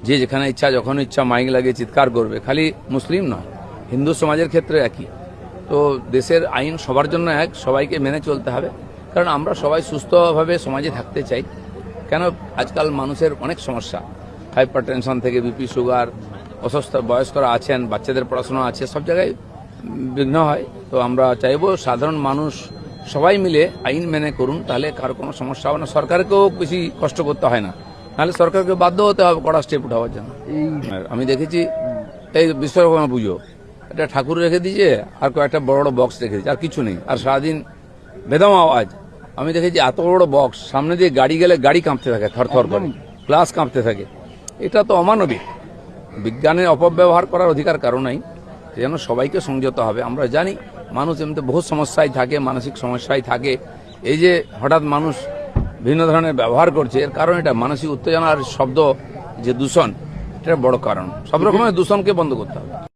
যে যেখানে ইচ্ছা যখন ইচ্ছা মাইক লাগিয়ে চিৎকার করবে। খালি মুসলিম নয়, হিন্দু সমাজের ক্ষেত্রে একই। তো দেশের আইন সবার জন্য এক, সবাইকে মেনে চলতে হবে। কারণ আমরা সবাই সুস্থভাবে সমাজে থাকতে চাই। কেন আজকাল মানুষের অনেক সমস্যা, হাইপার টেনশন থেকে বিপি, সুগার, অসুস্থ বয়স্করা আছেন, বাচ্চাদের পড়াশোনা আছে, সব জায়গায় বিঘ্ন হয়। তো আমরা চাইবো সাধারণ মানুষ সবাই মিলে আইন মেনে করুন, তাহলে কারো কোনো সমস্যা হবে না। সরকারকেও বেশি কষ্ট করতে হয় না, নাহলে সরকারকে বাধ্য হতে হবে কড়া স্টেপ উঠাবার জন্য। আমি দেখেছি এই বিশ্বকর্মা পুজো একটা ঠাকুর রেখে দিয়েছে আর কয়েকটা বড় বড় বক্স রেখে দিয়েছে, আর কিছু নেই। আর সারাদিন বেদম আওয়াজ। আমি দেখেছি এত বড় বক্স সামনে দিয়ে গাড়ি গেলে গাড়ি কাঁপতে থাকে, থরথর করে গ্লাস কাঁপতে থাকে। এটা তো অমানবিক। বিজ্ঞানের অপব্যবহার করার অধিকার কারো নাই, যেন সবাইকে সংযত হবে। আমরা জানি মানুষ এমনিতে বহু সমস্যায় থাকে, মানসিক সমস্যায় থাকে। এই যে হঠাৎ মানুষ বিভিন্ন ধরনের ব্যবহার করছে, এর কারণ এটা মানসিক উত্তেজনার শব্দ যে দূষণ, এটা বড় কারণ। সব রকমের দূষণকে বন্ধ করতে হবে।